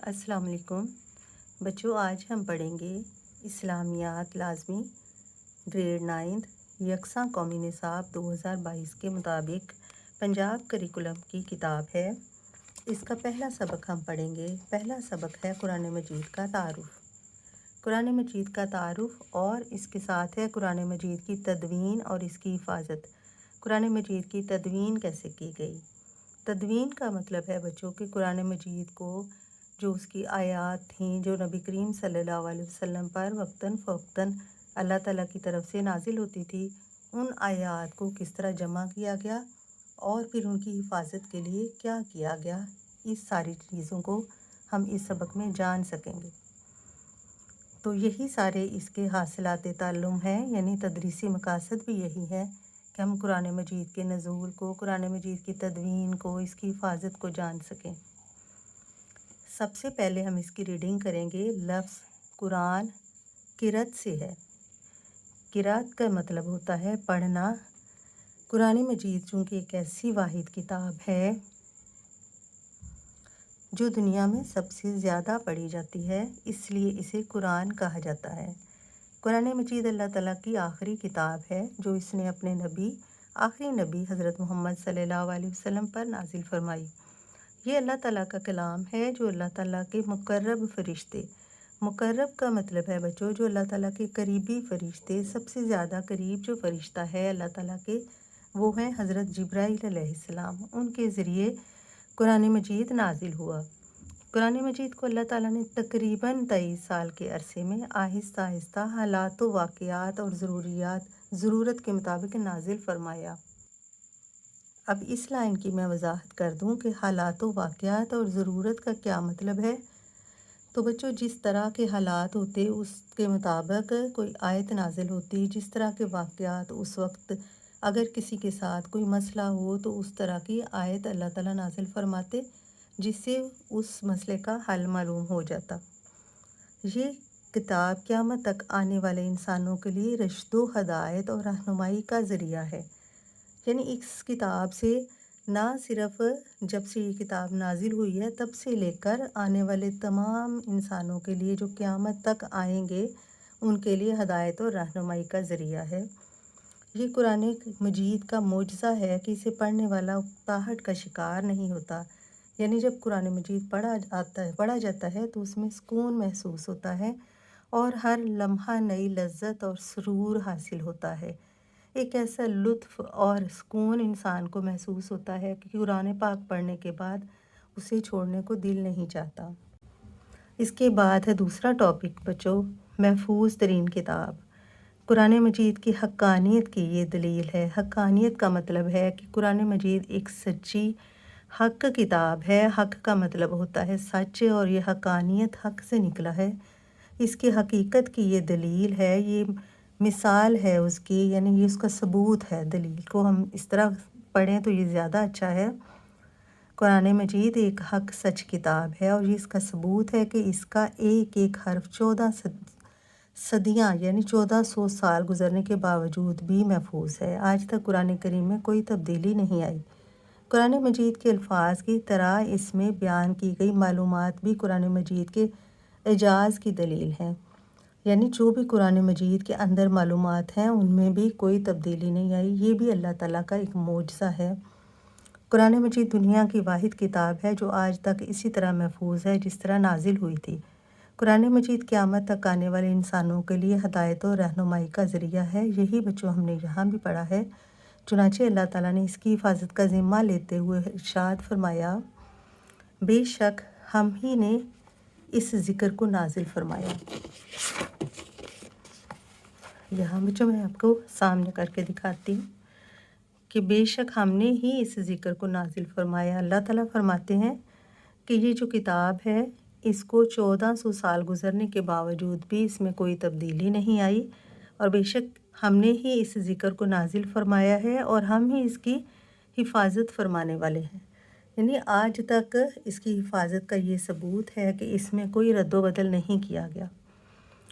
السلام علیکم بچوں، آج ہم پڑھیں گے اسلامیات لازمی گریڈ 9 یکساں قومی نصاب 2022 کے مطابق پنجاب کریکولم کی کتاب ہے۔ اس کا پہلا سبق ہم پڑھیں گے۔ پہلا سبق ہے قرآن مجید کا تعارف۔ قرآن مجید کا تعارف اور اس کے ساتھ ہے قرآن مجید کی تدوین اور اس کی حفاظت۔ قرآن مجید کی تدوین کیسے کی گئی؟ تدوین کا مطلب ہے بچوں کہ قرآن مجید کو جو اس کی آیات تھیں جو نبی کریم صلی اللہ علیہ وسلم پر وقتاً فوقتاً اللہ تعالیٰ کی طرف سے نازل ہوتی تھی، ان آیات کو کس طرح جمع کیا گیا اور پھر ان کی حفاظت کے لیے کیا کیا گیا، اس ساری چیزوں کو ہم اس سبق میں جان سکیں گے۔ تو یہی سارے اس کے حاصلات تعلم ہیں، یعنی تدریسی مقاصد بھی یہی ہے کہ ہم قرآن مجید کے نزول کو، قرآن مجید کی تدوین کو، اس کی حفاظت کو جان سکیں۔ سب سے پہلے ہم اس کی ریڈنگ کریں گے۔ لفظ قرآن قرأت سے ہے۔ قرأت کا مطلب ہوتا ہے پڑھنا۔ قرآن مجید چونکہ ایک ایسی واحد کتاب ہے جو دنیا میں سب سے زیادہ پڑھی جاتی ہے، اس لیے اسے قرآن کہا جاتا ہے۔ قرآن مجید اللہ تعالیٰ کی آخری کتاب ہے جو اس نے اپنے آخری نبی حضرت محمد صلی اللہ علیہ وسلم پر نازل فرمائی۔ یہ اللہ تعالیٰ کا کلام ہے جو اللہ تعالیٰ کے مقرب فرشتے، مقرب کا مطلب ہے بچوں جو اللہ تعالیٰ کے قریبی فرشتے، سب سے زیادہ قریب جو فرشتہ ہے اللہ تعالیٰ کے، وہ ہیں حضرت جبرائیل علیہ السلام۔ ان کے ذریعے قرآن مجید نازل ہوا۔ قرآن مجید کو اللہ تعالیٰ نے تقریباً 23 سال کے عرصے میں آہستہ آہستہ حالات و واقعات اور ضرورت کے مطابق نازل فرمایا۔ اب اس لائن کی میں وضاحت کر دوں کہ حالات و واقعات اور ضرورت کا کیا مطلب ہے۔ تو بچوں جس طرح کے حالات ہوتے اس کے مطابق کوئی آیت نازل ہوتی، جس طرح کے واقعات اس وقت اگر کسی کے ساتھ کوئی مسئلہ ہو تو اس طرح کی آیت اللہ تعالیٰ نازل فرماتے جس سے اس مسئلے کا حل معلوم ہو جاتا۔ یہ کتاب قیامت تک آنے والے انسانوں کے لیے رشد و ہدایت اور رہنمائی کا ذریعہ ہے۔ یعنی اس کتاب سے نہ صرف جب سے یہ کتاب نازل ہوئی ہے تب سے لے کر آنے والے تمام انسانوں کے لیے جو قیامت تک آئیں گے ان کے لیے ہدایت اور رہنمائی کا ذریعہ ہے۔ یہ قرآن مجید کا معجزہ ہے کہ اسے پڑھنے والا اکتاہٹ کا شکار نہیں ہوتا۔ یعنی جب قرآن مجید پڑھا جاتا ہے تو اس میں سکون محسوس ہوتا ہے اور ہر لمحہ نئی لذت اور سرور حاصل ہوتا ہے۔ ایک ایسا لطف اور سکون انسان کو محسوس ہوتا ہے کہ قرآن پاک پڑھنے کے بعد اسے چھوڑنے کو دل نہیں چاہتا۔ اس کے بعد ہے دوسرا ٹاپک بچوں، محفوظ ترین کتاب۔ قرآن مجید کی حقانیت کی یہ دلیل ہے۔ حقانیت کا مطلب ہے کہ قرآن مجید ایک سچی حق کتاب ہے۔ حق کا مطلب ہوتا ہے سچ، اور یہ حقانیت حق سے نکلا ہے۔ اس کی حقیقت کی یہ دلیل ہے، یہ مثال ہے اس کی، یعنی یہ اس کا ثبوت ہے۔ دلیل کو ہم اس طرح پڑھیں تو یہ زیادہ اچھا ہے۔ قرآن مجید ایک حق سچ کتاب ہے اور یہ اس کا ثبوت ہے کہ اس کا ایک ایک حرف 14 صدیاں یعنی 1400 سال گزرنے کے باوجود بھی محفوظ ہے۔ آج تک قرآن کریم میں کوئی تبدیلی نہیں آئی۔ قرآن مجید کے الفاظ کی طرح اس میں بیان کی گئی معلومات بھی قرآن مجید کے اعجاز کی دلیل ہیں۔ یعنی جو بھی قرآن مجید کے اندر معلومات ہیں ان میں بھی کوئی تبدیلی نہیں آئی۔ یہ بھی اللہ تعالیٰ کا ایک معجزہ ہے۔ قرآن مجید دنیا کی واحد کتاب ہے جو آج تک اسی طرح محفوظ ہے جس طرح نازل ہوئی تھی۔ قرآن مجید قیامت تک آنے والے انسانوں کے لیے ہدایت و رہنمائی کا ذریعہ ہے۔ یہی بچوں ہم نے یہاں بھی پڑھا ہے۔ چنانچہ اللہ تعالیٰ نے اس کی حفاظت کا ذمہ لیتے ہوئے ارشاد فرمایا، بے شک ہم ہی نے اس ذکر کو نازل فرمایا۔ یہاں بچوں میں آپ کو سامنے کر کے دکھاتی ہوں کہ بے شک ہم نے ہی اس ذکر کو نازل فرمایا۔ اللہ تعالیٰ فرماتے ہیں کہ یہ جو کتاب ہے اس کو 1400 سال گزرنے کے باوجود بھی اس میں کوئی تبدیلی نہیں آئی، اور بے شک ہم نے ہی اس ذکر کو نازل فرمایا ہے اور ہم ہی اس کی حفاظت فرمانے والے ہیں۔ یعنی آج تک اس کی حفاظت کا یہ ثبوت ہے کہ اس میں کوئی رد و بدل نہیں کیا گیا۔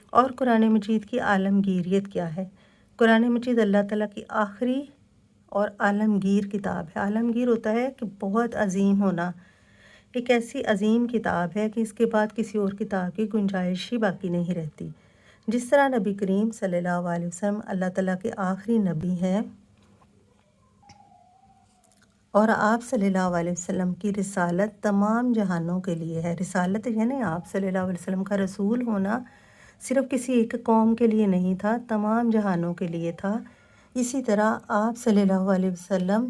اور قرآن مجید کی عالمگیریت کیا ہے؟ قرآن مجید اللہ تعالیٰ کی آخری اور عالمگیر کتاب ہے۔ عالمگیر ہوتا ہے کہ بہت عظیم ہونا، ایک ایسی عظیم کتاب ہے کہ اس کے بعد کسی اور کتاب کی گنجائش ہی باقی نہیں رہتی۔ جس طرح نبی کریم صلی اللہ علیہ وسلم اللہ تعالیٰ کے آخری نبی ہیں اور آپ صلی اللہ علیہ وسلم کی رسالت تمام جہانوں کے لیے ہے۔ رسالت یعنی آپ صلی اللہ علیہ وسلم کا رسول ہونا صرف کسی ایک قوم کے لیے نہیں تھا، تمام جہانوں کے لیے تھا۔ اسی طرح آپ صلی اللہ علیہ وسلم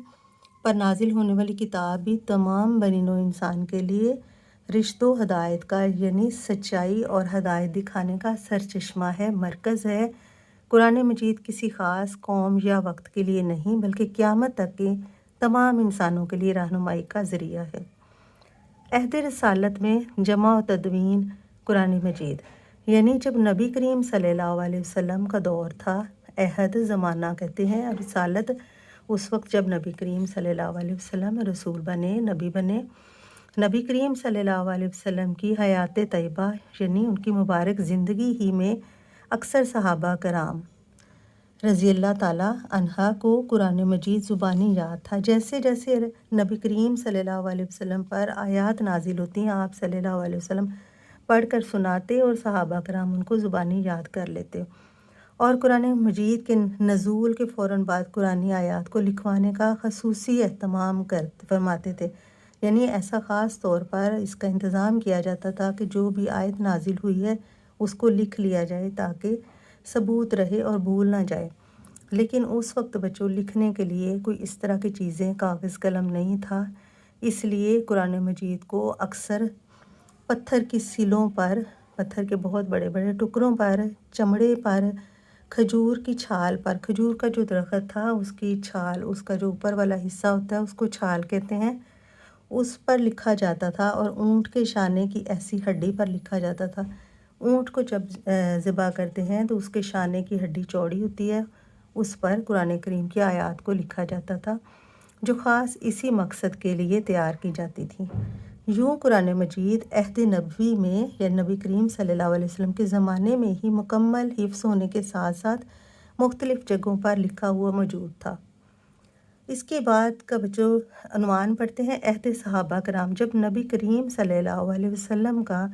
پر نازل ہونے والی کتاب بھی تمام بنی نوع انسان کے لیے رشد و ہدایت کا یعنی سچائی اور ہدایت دکھانے کا سرچشمہ ہے، مرکز ہے۔ قرآن مجید کسی خاص قوم یا وقت کے لیے نہیں بلکہ قیامت تک کے تمام انسانوں کے لیے رہنمائی کا ذریعہ ہے۔ عہد رسالت میں جمع و تدوین قرآن مجید یعنی جب نبی کریم صلی اللہ علیہ وسلم کا دور تھا، عہد زمانہ کہتے ہیں، رسالت اس وقت جب نبی کریم صلی اللہ علیہ وسلم رسول بنے، نبی بنے۔ نبی کریم صلی اللہ علیہ وسلم کی حیات طیبہ یعنی ان کی مبارک زندگی ہی میں اکثر صحابہ کرام رضی اللہ تعالیٰ عنہ کو قرآن مجید زبانی یاد تھا۔ جیسے جیسے نبی کریم صلی اللہ علیہ وسلم پر آیات نازل ہوتی ہیں، آپ صلی اللہ علیہ وسلم پڑھ کر سناتے اور صحابہ کرام ان کو زبانی یاد کر لیتے، اور قرآن مجید کے نزول کے فوراً بعد قرآنی آیات کو لکھوانے کا خصوصی اہتمام فرماتے تھے، یعنی ایسا خاص طور پر اس کا انتظام کیا جاتا تھا کہ جو بھی آیت نازل ہوئی ہے اس کو لکھ لیا جائے تاکہ ثبوت رہے اور بھول نہ جائے۔ لیکن اس وقت بچوں لکھنے کے لیے کوئی اس طرح کی چیزیں کاغذ قلم نہیں تھا، اس لیے قرآن مجید کو اکثر پتھر کی سلوں پر، پتھر کے بہت بڑے بڑے ٹکڑوں پر، چمڑے پر، کھجور کی چھال پر، کھجور کا جو درخت تھا اس کی چھال، اس کا جو اوپر والا حصہ ہوتا ہے اس کو چھال کہتے ہیں، اس پر لکھا جاتا تھا، اور اونٹ کے شانے کی ایسی ہڈی پر لکھا جاتا تھا۔ اونٹ کو جب ذبح کرتے ہیں تو اس کے شانے کی ہڈی چوڑی ہوتی ہے، اس پر قرآن کریم کی آیات کو لکھا جاتا تھا جو خاص اسی مقصد کے لیے تیار کی جاتی تھی۔ یوں قرآن مجید عہد نبوی میں یا نبی کریم صلی اللہ علیہ وسلم کے زمانے میں ہی مکمل حفظ ہونے کے ساتھ ساتھ مختلف جگہوں پر لکھا ہوا موجود تھا۔ اس کے بعد کا جو عنوان پڑھتے ہیں عہد صحابہ کرام، جب نبی کریم صلی اللہ علیہ وسلم کا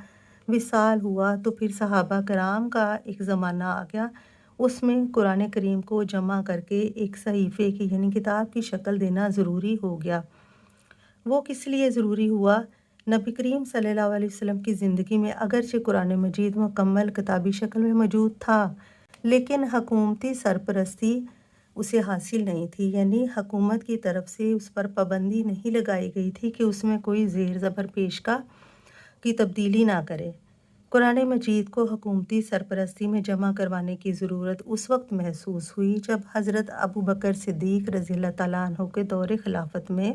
وصال ہوا تو پھر صحابہ کرام کا ایک زمانہ آ گیا، اس میں قرآن کریم کو جمع کر کے ایک صحیفے کی یعنی کتاب کی شکل دینا ضروری ہو گیا۔ وہ کس لیے ضروری ہوا؟ نبی کریم صلی اللہ علیہ وسلم کی زندگی میں اگرچہ قرآن مجید مکمل کتابی شکل میں موجود تھا لیکن حکومتی سرپرستی اسے حاصل نہیں تھی، یعنی حکومت کی طرف سے اس پر پابندی نہیں لگائی گئی تھی کہ اس میں کوئی زیر زبر پیشکا کی تبدیلی نہ کرے۔ قرآن مجید کو حکومتی سرپرستی میں جمع کروانے کی ضرورت اس وقت محسوس ہوئی جب حضرت ابو بکر صدیق رضی اللہ تعالیٰ عنہ کے دور خلافت میں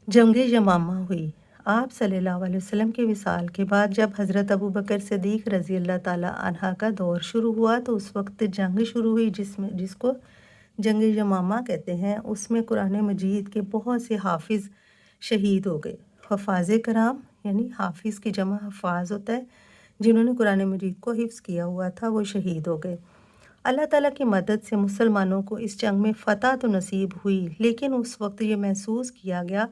جنگ یمامہ ہوئی۔ آپ صلی اللہ علیہ وسلم کے وصال کے بعد جب حضرت ابو بکر صدیق رضی اللہ تعالیٰ عنہ کا دور شروع ہوا تو اس وقت جنگ شروع ہوئی جس کو جنگ یمامہ کہتے ہیں۔ اس میں قرآن مجید کے بہت سے حافظ شہید ہو گئے۔ حفاظ کرام یعنی حافظ کی جمع حفاظ ہوتا ہے، جنہوں نے قرآن مجید کو حفظ کیا ہوا تھا وہ شہید ہو گئے۔ اللہ تعالیٰ کی مدد سے مسلمانوں کو اس جنگ میں فتح تو نصیب ہوئی، لیکن اس وقت یہ محسوس کیا گیا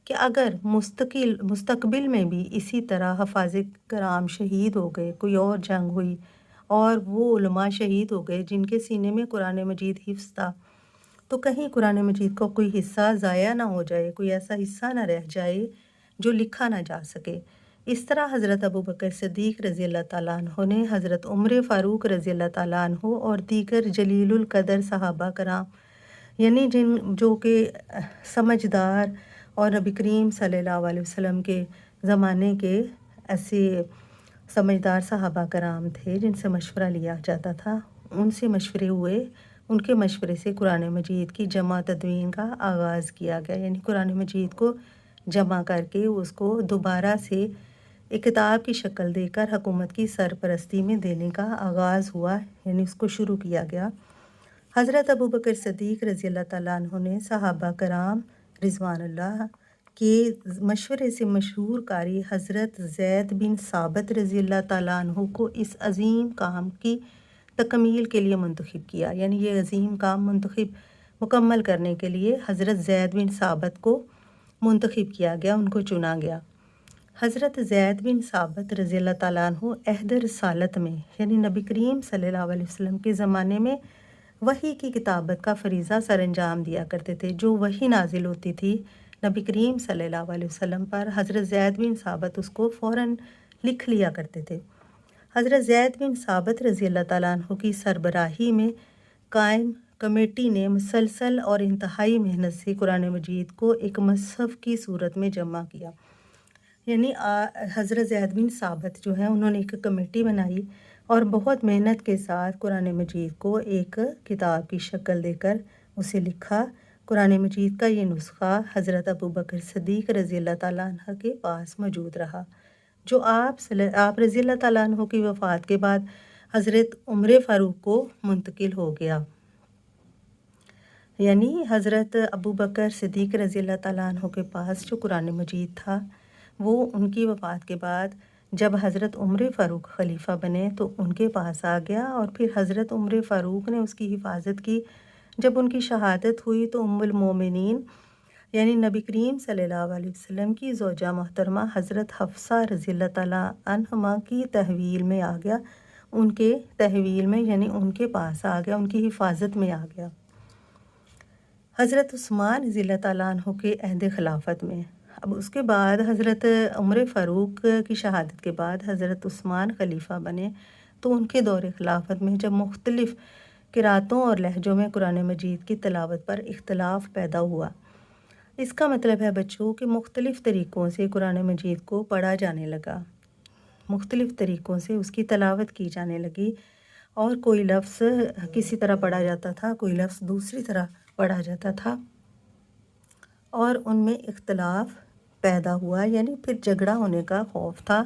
کہ اگر مستقبل میں بھی اسی طرح حفاظ کرام شہید ہو گئے، کوئی اور جنگ ہوئی اور وہ علماء شہید ہو گئے جن کے سینے میں قرآن مجید حفظ تھا، تو کہیں قرآن مجید کا کوئی حصہ ضائع نہ ہو جائے، کوئی ایسا حصہ نہ رہ جائے جو لکھا نہ جا سکے۔ اس طرح حضرت ابو بکر صدیق رضی اللہ تعالیٰ عنہ نے حضرت عمر فاروق رضی اللہ تعالیٰ عنہ اور دیگر جلیل القدر صحابہ کرام یعنی جو کہ سمجھدار اور نبی کریم صلی اللہ علیہ وسلم کے زمانے کے ایسے سمجھدار صحابہ کرام تھے جن سے مشورہ لیا جاتا تھا، ان سے مشورے ہوئے، ان کے مشورے سے قرآن مجید کی جمع تدوین کا آغاز کیا گیا، یعنی قرآن مجید کو جمع کر کے اس کو دوبارہ سے ایک کتاب کی شکل دے کر حکومت کی سرپرستی میں دینے کا آغاز ہوا، یعنی اس کو شروع کیا گیا۔ حضرت ابو بکر صدیق رضی اللہ تعالیٰ عنہ نے صحابہ کرام رضوان اللہ کے مشورے سے مشہور قاری حضرت زید بن ثابت رضی اللہ تعالیٰ عنہ کو اس عظیم کام کی تکمیل کے لیے منتخب کیا، یعنی یہ عظیم کام مکمل کرنے کے لیے حضرت زید بن ثابت کو منتخب کیا گیا، ان کو چنا گیا۔ حضرت زید بن ثابت رضی اللہ تعالیٰ عنہ عہد رسالت میں یعنی نبی کریم صلی اللہ علیہ وسلم کے زمانے میں وحی کی کتابت کا فریضہ سر انجام دیا کرتے تھے۔ جو وحی نازل ہوتی تھی نبی کریم صلی اللہ علیہ وسلم پر، حضرت زید بن ثابت اس کو فوراً لکھ لیا کرتے تھے۔ حضرت زید بن ثابت رضی اللہ تعالیٰ عنہ کی سربراہی میں قائم کمیٹی نے مسلسل اور انتہائی محنت سے قرآن مجید کو ایک مصحف کی صورت میں جمع کیا۔ یعنی حضرت زید بن ثابت جو ہیں انہوں نے ایک کمیٹی بنائی اور بہت محنت کے ساتھ قرآن مجید کو ایک کتاب کی شکل دے کر اسے لکھا۔ قرآن مجید کا یہ نسخہ حضرت ابوبکر صدیق رضی اللہ تعالیٰ عنہ کے پاس موجود رہا، جو آپ رضی اللہ تعالیٰ عنہ کی وفات کے بعد حضرت عمر فاروق کو منتقل ہو گیا۔ یعنی حضرت ابوبکر صدیق رضی اللہ تعالیٰ عنہ کے پاس جو قرآن مجید تھا وہ ان کی وفات کے بعد جب حضرت عمر فاروق خلیفہ بنے تو ان کے پاس آ گیا، اور پھر حضرت عمر فاروق نے اس کی حفاظت کی۔ جب ان کی شہادت ہوئی تو ام المومنین یعنی نبی کریم صلی اللہ علیہ وسلم کی زوجہ محترمہ حضرت حفصہ رضی اللہ تعالیٰ عنہما کی تحویل میں آ گیا، ان کے تحویل میں یعنی ان کے پاس آ گیا، ان کی حفاظت میں آ گیا۔ حضرت عثمان رضی اللہ تعالیٰ عنہ کے عہد خلافت میں، اب اس کے بعد حضرت عمر فاروق کی شہادت کے بعد حضرت عثمان خلیفہ بنے، تو ان کے دور خلافت میں جب مختلف قراتوں اور لہجوں میں قرآن مجید کی تلاوت پر اختلاف پیدا ہوا، اس کا مطلب ہے بچوں کہ مختلف طریقوں سے قرآن مجید کو پڑھا جانے لگا، مختلف طریقوں سے اس کی تلاوت کی جانے لگی، اور کوئی لفظ کسی طرح پڑھا جاتا تھا، کوئی لفظ دوسری طرح پڑھا جاتا تھا، اور ان میں اختلاف پیدا ہوا، یعنی پھر جھگڑا ہونے کا خوف تھا۔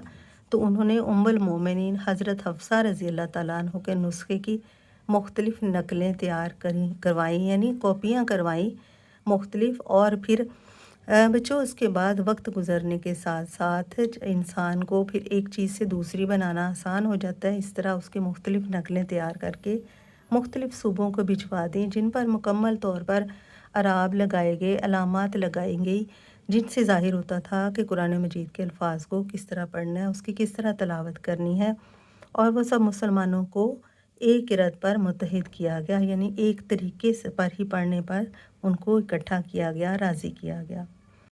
تو انہوں نے ام المومنین حضرت حفصہ رضی اللہ تعالیٰ عنہ کے نسخے کی مختلف نقلیں تیار کروائیں، یعنی کاپیاں کروائیں مختلف، اور پھر بچوں اس کے بعد وقت گزرنے کے ساتھ ساتھ انسان کو پھر ایک چیز سے دوسری بنانا آسان ہو جاتا ہے۔ اس طرح اس کی مختلف نقلیں تیار کر کے مختلف صوبوں کو بھجوا دیں، جن پر مکمل طور پر اعراب لگائے گئے، علامات لگائی گئی، جن سے ظاہر ہوتا تھا کہ قرآن مجید کے الفاظ کو کس طرح پڑھنا ہے، اس کی کس طرح تلاوت کرنی ہے، اور وہ سب مسلمانوں کو ایک قرأت پر متحد کیا گیا، یعنی ایک طریقے سے پر ہی پڑھنے پر ان کو اکٹھا کیا گیا، راضی کیا گیا۔